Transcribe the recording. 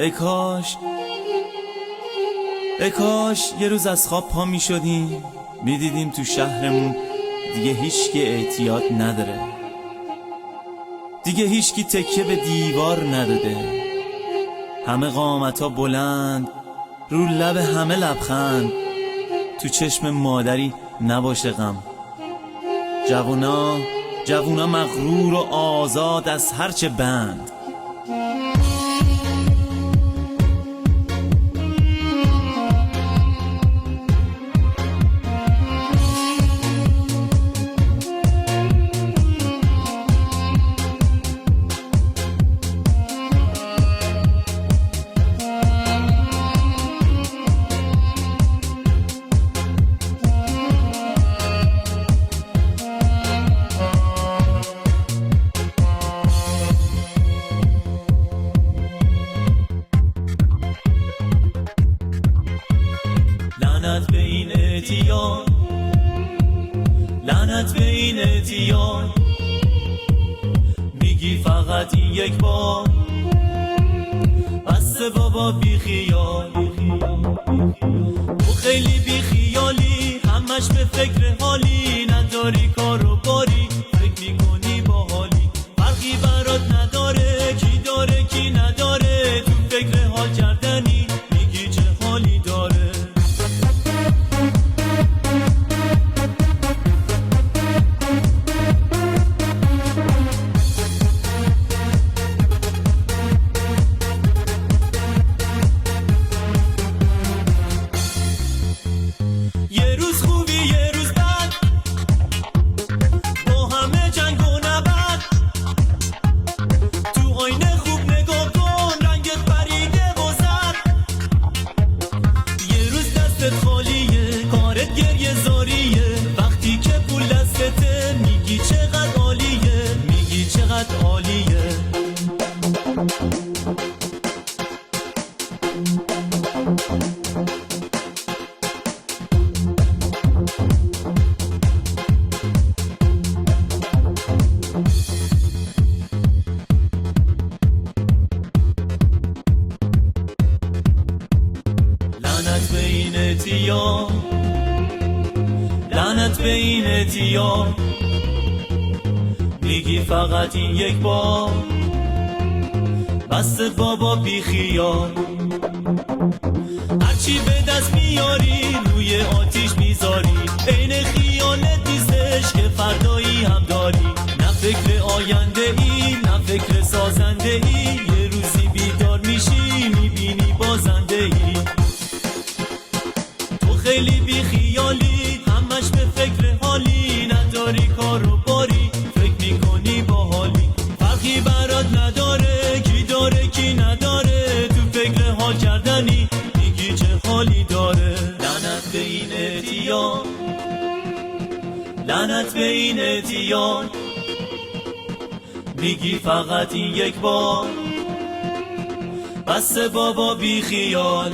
ای کاش یه روز از خواب پا می شدیم میدیدیم تو شهرمون دیگه هیچکی اعتیاد نداره، دیگه هیچکی تکیه به دیوار نداده، همه قامتا بلند، رو لب همه لبخند، تو چشم مادری نباشه غم. جوونا مغرور و آزاد از هرچه بند. لعنت به این اعتیاد، لعنت به این اعتیاد، میگی فقط این یک بار، بس بابا بی خیال. تو خیلی بی خیالی، همش به فکر حالی، نداری کار و باری، فکر میکنی با حالی، فرقی برات نداره کی داره کی نداره، تو فکر حال کردنی میگی چه حالی داره. یه روز خوبی یه روز بد، با همه جنگ و نبرد، تو آینه خوب نگاه کن رنگت پریده و زرد. یه روز دستت خالیه، کارت گریه زاریه، وقتی که پول دستته میگی چقدر عالیه، میگی چقدر عالیه. لعنت به این اعتیاد، لعنت به این اعتیاد، میگی فقط این یک بار، بس بابا بی خیال. هرچی به دست میاری روی آتیش میذاری، عین خیالت نیستش که فردایی هم داری، نه فکر آینده ای نه فکر سازنده ای، یه روزی بیدار میشی میبینی بازنده ای. تو خیلی بی خیالی، همش به فکر حالی، نداری کار و باری، فکر میکنی با حالی، فرقی برات نداره کی داره کی نداره، تو فکر حال کردنی میگی چه حالی داره. لعنت به این اعتیاد، لعنت به این اعتیاد، میگی فقط این یک بار، بس بابا بی خیال.